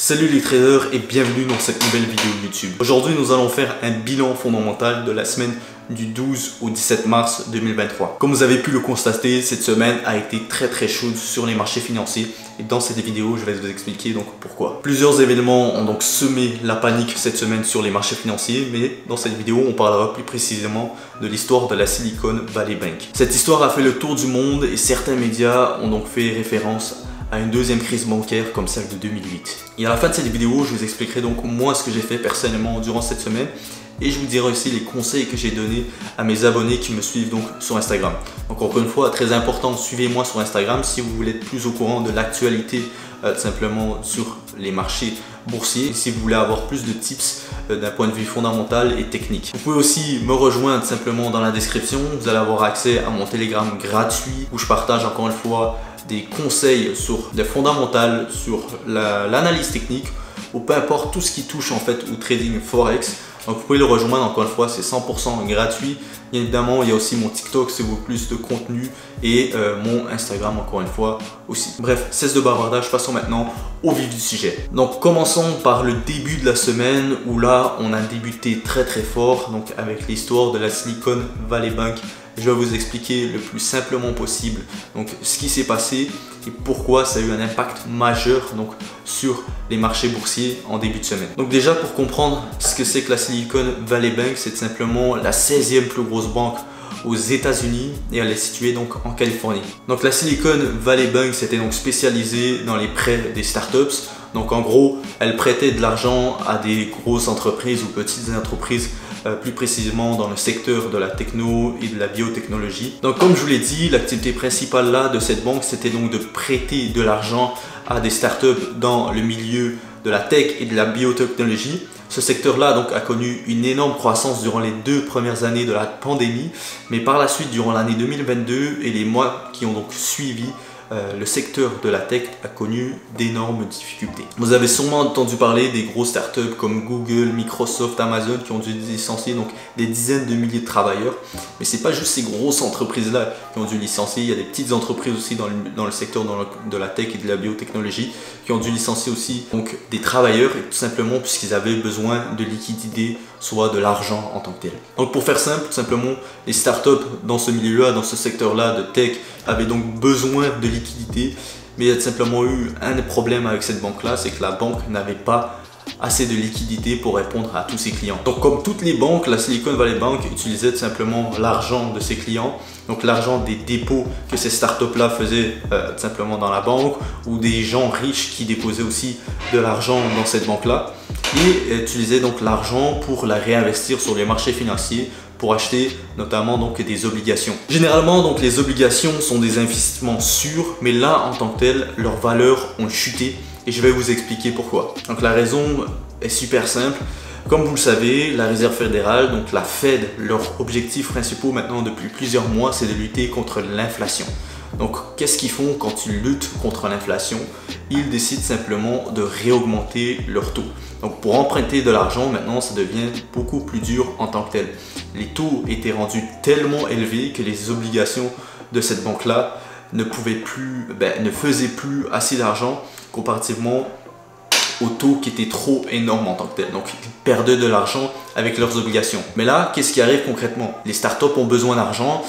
Salut les traders et bienvenue dans cette nouvelle vidéo YouTube. Aujourd'hui nous allons faire un bilan fondamental de la semaine du 12 au 17 mars 2023. Comme vous avez pu le constater, cette semaine a été très chaude sur les marchés financiers et dans cette vidéo je vais vous expliquer donc pourquoi. Plusieurs événements ont donc semé la panique cette semaine sur les marchés financiers, mais dans cette vidéo on parlera plus précisément de l'histoire de la Silicon Valley Bank. Cette histoire a fait le tour du monde et certains médias ont donc fait référence à une deuxième crise bancaire comme celle de 2008. Et à la fin de cette vidéo, je vous expliquerai donc moi ce que j'ai fait personnellement durant cette semaine et je vous dirai aussi les conseils que j'ai donnés à mes abonnés qui me suivent donc sur Instagram. Donc encore une fois, très important, suivez-moi sur Instagram si vous voulez être plus au courant de l'actualité simplement sur les marchés boursiers, si vous voulez avoir plus de tips d'un point de vue fondamental et technique. Vous pouvez aussi me rejoindre simplement dans la description, vous allez avoir accès à mon Telegram gratuit où je partage encore une fois des conseils sur des fondamentales, sur l'analyse technique ou peu importe tout ce qui touche en fait au trading forex. Donc vous pouvez le rejoindre, encore une fois c'est 100% gratuit. Bien évidemment il y a aussi mon TikTok si vous voulez plus de contenu et mon Instagram encore une fois aussi. Bref, cesse de bavardage, passons maintenant au vif du sujet. Donc commençons par le début de la semaine où là on a débuté très fort donc avec l'histoire de la Silicon Valley Bank. Je vais vous expliquer le plus simplement possible donc ce qui s'est passé et pourquoi ça a eu un impact majeur donc sur les marchés boursiers en début de semaine. Donc déjà pour comprendre ce que c'est que la Silicon Valley Bank, c'est simplement la 16e plus grosse banque aux États-Unis et elle est située donc en Californie. Donc la Silicon Valley Bank s'était donc spécialisée dans les prêts des startups. Donc en gros, elle prêtait de l'argent à des grosses entreprises ou petites entreprises, plus précisément dans le secteur de la techno et de la biotechnologie. Donc comme je vous l'ai dit, l'activité principale là de cette banque, c'était donc de prêter de l'argent à des startups dans le milieu de la tech et de la biotechnologie. Ce secteur-là donc a connu une énorme croissance durant les 2 premières années de la pandémie, mais par la suite, durant l'année 2022 et les mois qui ont donc suivi, le secteur de la tech a connu d'énormes difficultés. Vous avez sûrement entendu parler des grosses startups comme Google, Microsoft, Amazon qui ont dû licencier donc des dizaines de milliers de travailleurs. Mais c'est pas juste ces grosses entreprises-là qui ont dû licencier, il y a des petites entreprises aussi dans le secteur de la tech et de la biotechnologie qui ont dû licencier aussi donc des travailleurs et tout simplement puisqu'ils avaient besoin de liquidités, soit de l'argent en tant que tel. Donc pour faire simple, tout simplement, les startups dans ce milieu-là, dans ce secteur-là de tech avaient donc besoin de liquidité, mais il y a tout simplement eu un des problèmes avec cette banque-là, c'est que la banque n'avait pas assez de liquidité pour répondre à tous ses clients. Donc comme toutes les banques, la Silicon Valley Bank utilisait tout simplement l'argent de ses clients, donc l'argent des dépôts que ces startups-là faisaient tout simplement dans la banque, ou des gens riches qui déposaient aussi de l'argent dans cette banque-là, et utilisaient donc l'argent pour la réinvestir sur les marchés financiers pour acheter notamment donc des obligations. Généralement donc les obligations sont des investissements sûrs, mais là en tant que tel, leurs valeurs ont chuté et je vais vous expliquer pourquoi. Donc la raison est super simple. Comme vous le savez, la Réserve fédérale, donc la Fed, leurs objectifs principaux maintenant depuis plusieurs mois, c'est de lutter contre l'inflation. Donc qu'est-ce qu'ils font quand ils luttent contre l'inflation? Ils décident simplement de réaugmenter leur taux. Donc pour emprunter de l'argent, maintenant ça devient beaucoup plus dur en tant que tel. Les taux étaient rendus tellement élevés que les obligations de cette banque-là ne faisaient plus assez d'argent comparativement aux taux qui étaient trop énormes en tant que tel. Donc ils perdaient de l'argent avec leurs obligations. Mais là, qu'est-ce qui arrive concrètement? Les startups ont besoin d'argent.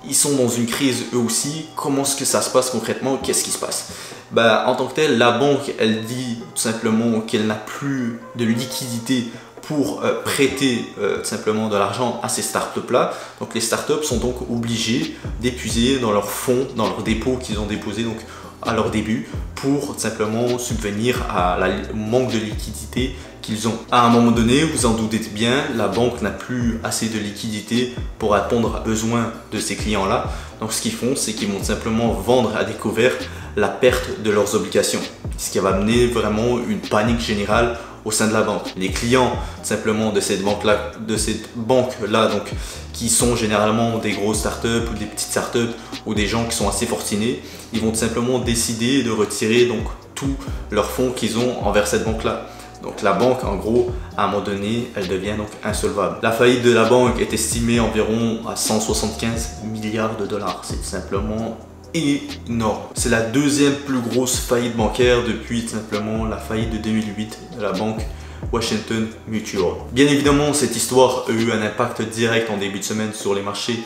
Ils sont dans une crise eux aussi. Comment est-ce que ça se passe concrètement? Qu'est-ce qui se passe? En tant que tel, la banque, elle dit tout simplement qu'elle n'a plus de liquidité pour prêter simplement de l'argent à ces startups-là. Donc les startups sont donc obligées d'épuiser dans leurs fonds, dans leurs dépôts qu'ils ont déposés donc à leur début pour simplement subvenir à au manque de liquidité qu'ils ont. À un moment donné, vous en doutez bien, la banque n'a plus assez de liquidité pour répondre aux besoins de ces clients-là. Donc ce qu'ils font, c'est qu'ils vont simplement vendre à découvert la perte de leurs obligations. Ce qui va amener vraiment une panique générale au sein de la banque. Les clients simplement de cette banque-là, donc qui sont généralement des grosses startups ou des petites startups ou des gens qui sont assez fortunés, ils vont tout simplement décider de retirer donc tous leurs fonds qu'ils ont envers cette banque-là. Donc la banque, en gros, à un moment donné, elle devient donc insolvable. La faillite de la banque est estimée environ à 175 milliards de dollars. C'est tout simplement énorme. C'est la deuxième plus grosse faillite bancaire depuis tout simplement la faillite de 2008 de la banque Washington Mutual. Bien évidemment, cette histoire a eu un impact direct en début de semaine sur les marchés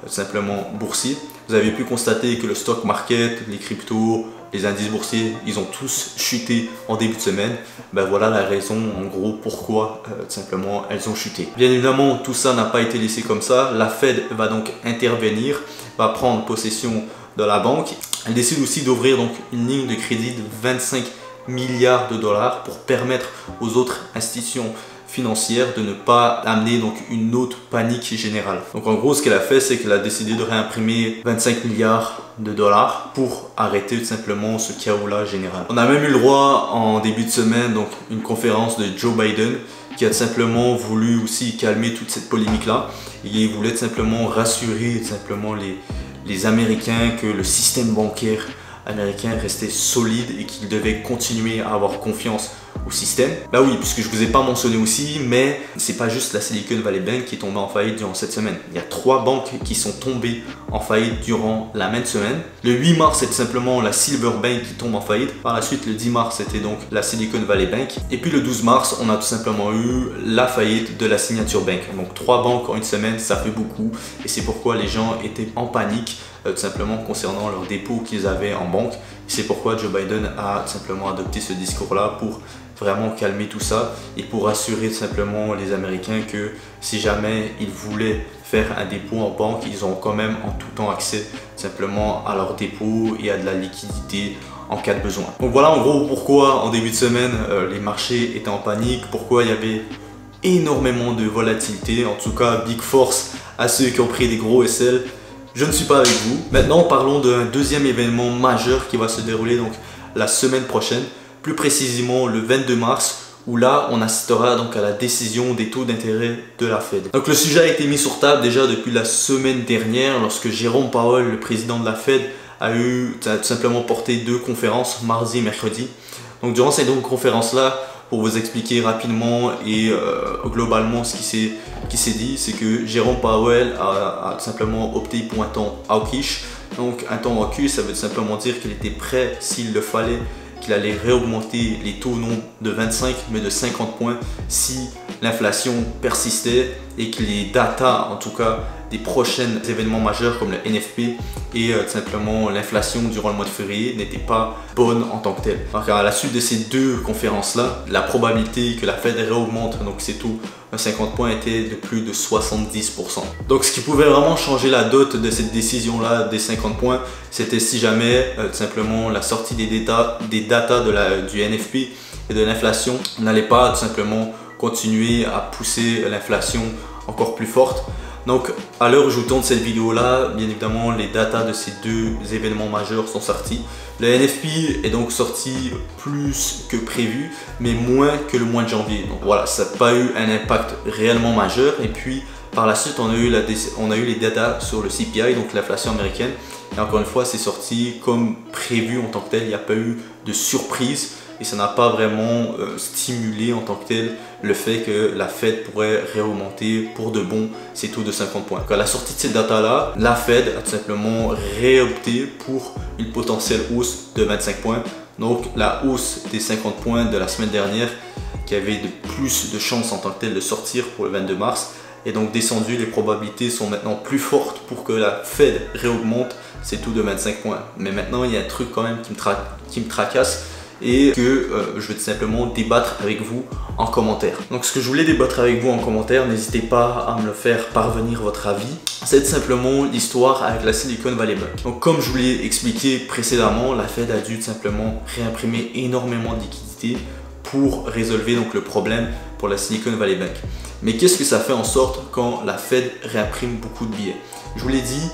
simplement boursiers. Vous avez pu constater que le stock market, les cryptos, les indices boursiers, ils ont tous chuté en début de semaine. Ben voilà la raison en gros pourquoi tout simplement elles ont chuté. Bien évidemment, tout ça n'a pas été laissé comme ça. La Fed va donc intervenir, va prendre possession de la banque. Elle décide aussi d'ouvrir donc une ligne de crédit de 25 milliards de dollars pour permettre aux autres institutions financières de ne pas amener donc une autre panique générale. Donc en gros, ce qu'elle a fait, c'est qu'elle a décidé de réimprimer 25 milliards de dollars pour arrêter tout simplement ce chaos-là général. On a même eu le droit en début de semaine, donc une conférence de Joe Biden qui a tout simplement voulu aussi calmer toute cette polémique-là. Il voulait tout simplement rassurer tout simplement les Américains que le système bancaire américain restait solide et qu'il devait continuer à avoir confiance au système. Bah oui, puisque je vous ai pas mentionné aussi, mais c'est pas juste la Silicon Valley Bank qui est tombée en faillite durant cette semaine. Il y a 3 banques qui sont tombées en faillite durant la même semaine. Le 8 mars, c'est tout simplement la Silver Bank qui tombe en faillite. Par la suite, le 10 mars, c'était donc la Silicon Valley Bank. Et puis le 12 mars, on a tout simplement eu la faillite de la Signature Bank. Donc 3 banques en une semaine, ça fait beaucoup. Et c'est pourquoi les gens étaient en panique tout simplement concernant leurs dépôts qu'ils avaient en banque. C'est pourquoi Joe Biden a tout simplement adopté ce discours-là pour vraiment calmer tout ça et pour rassurer tout simplement les Américains que si jamais ils voulaient faire un dépôt en banque, ils ont quand même en tout temps accès simplement à leur dépôt et à de la liquidité en cas de besoin. Donc voilà en gros pourquoi en début de semaine les marchés étaient en panique, pourquoi il y avait énormément de volatilité. En tout cas, big force à ceux qui ont pris des gros SL. Je ne suis pas avec vous. Maintenant, parlons d'un deuxième événement majeur qui va se dérouler donc la semaine prochaine, plus précisément le 22 mars, où là, on assistera donc à la décision des taux d'intérêt de la Fed. Donc le sujet a été mis sur table déjà depuis la semaine dernière, lorsque Jérôme Powell, le président de la Fed, a tout simplement porté 2 conférences, mardi et mercredi. Donc durant ces 2 conférences-là, pour vous expliquer rapidement et globalement ce qui s'est dit, c'est que Jérôme Powell a tout simplement opté pour un ton hawkish. Donc un ton hawkish, ça veut tout simplement dire qu'il était prêt, s'il le fallait, qu'il allait réaugmenter les taux non de 25 mais de 50 points si l'inflation persistait et que les datas, en tout cas des prochains événements majeurs comme le NFP et tout simplement l'inflation durant le mois de février n'était pas bonne en tant que telle. Donc à la suite de ces 2 conférences-là, la probabilité que la Fed réaugmente donc ses taux à 50 points était de plus de 70%. Donc ce qui pouvait vraiment changer la dot de cette décision-là des 50 points, c'était si jamais tout simplement la sortie des datas du NFP et de l'inflation n'allait pas tout simplement continuer à pousser l'inflation encore plus forte. Donc à l'heure où je vous tourne cette vidéo là, bien évidemment les datas de ces 2 événements majeurs sont sortis. Le NFP est donc sorti plus que prévu, mais moins que le mois de janvier. Donc voilà, ça n'a pas eu un impact réellement majeur. Et puis par la suite, on a eu les datas sur le CPI, donc l'inflation américaine. Et encore une fois, c'est sorti comme prévu en tant que tel. Il n'y a pas eu de surprise. Et ça n'a pas vraiment stimulé en tant que tel le fait que la Fed pourrait réaugmenter pour de bon ses taux de 50 points. Donc à la sortie de ces datas-là, la Fed a tout simplement réopté pour une potentielle hausse de 25 points. Donc la hausse des 50 points de la semaine dernière qui avait de plus de chances en tant que tel de sortir pour le 22 mars est donc descendu. Les probabilités sont maintenant plus fortes pour que la Fed réaugmente ses taux de 25 points. Mais maintenant, il y a un truc quand même qui me tracasse et que je vais tout simplement débattre avec vous en commentaire. Donc ce que je voulais débattre avec vous en commentaire, n'hésitez pas à me le faire parvenir votre avis. C'est tout simplement l'histoire avec la Silicon Valley Bank. Donc comme je vous l'ai expliqué précédemment, la Fed a dû tout simplement réimprimer énormément de liquidités pour résolver donc le problème pour la Silicon Valley Bank. Mais qu'est-ce que ça fait en sorte quand la Fed réimprime beaucoup de billets? Je vous l'ai dit,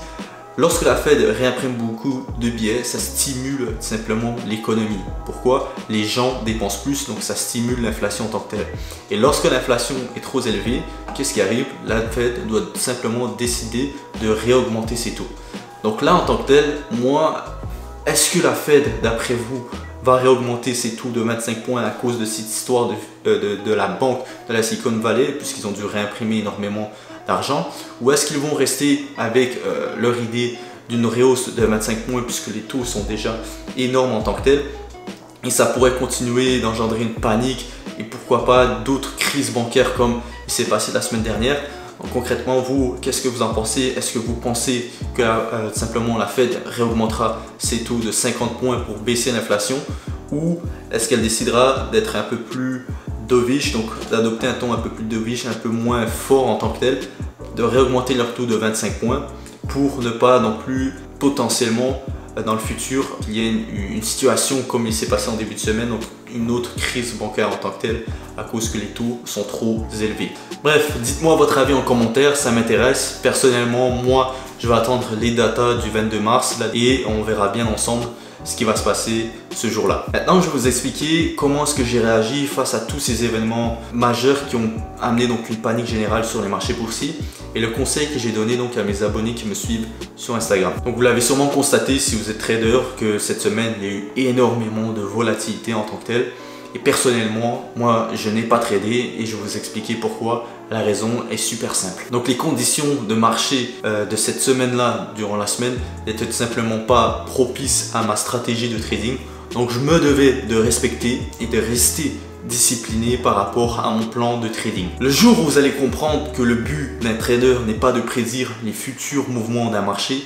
lorsque la Fed réimprime beaucoup de billets, ça stimule simplement l'économie. Pourquoi? Les gens dépensent plus, donc ça stimule l'inflation en tant que telle. Et lorsque l'inflation est trop élevée, qu'est-ce qui arrive? La Fed doit simplement décider de réaugmenter ses taux. Donc là, en tant que tel, moi, est-ce que la Fed, d'après vous, va réaugmenter ses taux de 25 points à cause de cette histoire de la banque de la Silicon Valley, puisqu'ils ont dû réimprimer énormément d'argent, ou est-ce qu'ils vont rester avec leur idée d'une rehausse de 25 points puisque les taux sont déjà énormes en tant que tels. Et ça pourrait continuer d'engendrer une panique et pourquoi pas d'autres crises bancaires comme il s'est passé la semaine dernière. Donc, concrètement, vous, qu'est-ce que vous en pensez? Est-ce que vous pensez que simplement la Fed réaugmentera ses taux de 50 points pour baisser l'inflation? Ou est-ce qu'elle décidera d'être un peu plus dovish, donc d'adopter un ton un peu plus dovish, un peu moins fort en tant que tel, de réaugmenter leur taux de 25 points pour ne pas non plus potentiellement dans le futur qu'il y ait une situation comme il s'est passé en début de semaine, donc une autre crise bancaire en tant que telle à cause que les taux sont trop élevés. Bref, dites-moi votre avis en commentaire, ça m'intéresse. Personnellement, moi, je vais attendre les datas du 22 mars et on verra bien ensemble ce qui va se passer ce jour-là. Maintenant, je vais vous expliquer comment est-ce que j'ai réagi face à tous ces événements majeurs qui ont amené donc une panique générale sur les marchés boursiers et le conseil que j'ai donné donc à mes abonnés qui me suivent sur Instagram. Donc vous l'avez sûrement constaté si vous êtes trader que cette semaine, il y a eu énormément de volatilité en tant que telle. Et personnellement, moi, je n'ai pas tradé et je vais vous expliquer pourquoi. La raison est super simple. Donc les conditions de marché de cette semaine-là, durant la semaine, n'étaient tout simplement pas propices à ma stratégie de trading. Donc je me devais de respecter et de rester discipliné par rapport à mon plan de trading. Le jour où vous allez comprendre que le but d'un trader n'est pas de prédire les futurs mouvements d'un marché,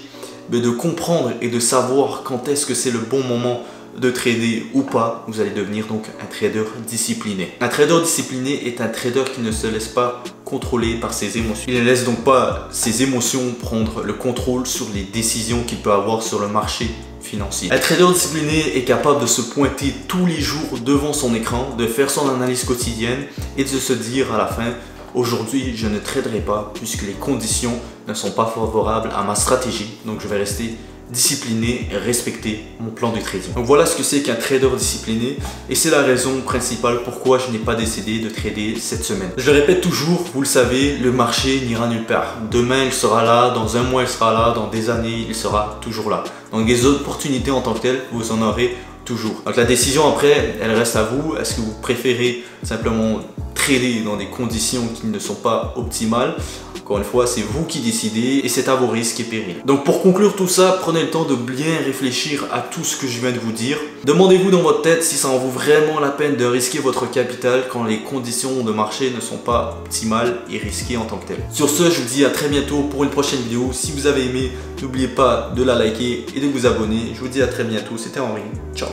mais de comprendre et de savoir quand est-ce que c'est le bon moment de trader ou pas, vous allez devenir donc un trader discipliné. Un trader discipliné est un trader qui ne se laisse pas contrôler par ses émotions. Il ne laisse donc pas ses émotions prendre le contrôle sur les décisions qu'il peut avoir sur le marché financier. Un trader discipliné est capable de se pointer tous les jours devant son écran, de faire son analyse quotidienne et de se dire à la fin: aujourd'hui, je ne traderai pas puisque les conditions ne sont pas favorables à ma stratégie. Donc, je vais rester discipliné et respecter mon plan de trading. Donc voilà ce que c'est qu'un trader discipliné et c'est la raison principale pourquoi je n'ai pas décidé de trader cette semaine. Je le répète toujours, vous le savez, le marché n'ira nulle part. Demain il sera là, dans un mois il sera là, dans des années il sera toujours là. Donc des opportunités en tant que telles, vous en aurez toujours. Donc la décision après, elle reste à vous. Est-ce que vous préférez simplement trader dans des conditions qui ne sont pas optimales? Encore une fois, c'est vous qui décidez et c'est à vos risques et périls. Donc pour conclure tout ça, prenez le temps de bien réfléchir à tout ce que je viens de vous dire. Demandez-vous dans votre tête si ça en vaut vraiment la peine de risquer votre capital quand les conditions de marché ne sont pas optimales et risquées en tant que telles. Sur ce, je vous dis à très bientôt pour une prochaine vidéo. Si vous avez aimé, n'oubliez pas de la liker et de vous abonner. Je vous dis à très bientôt. C'était Henri. Ciao.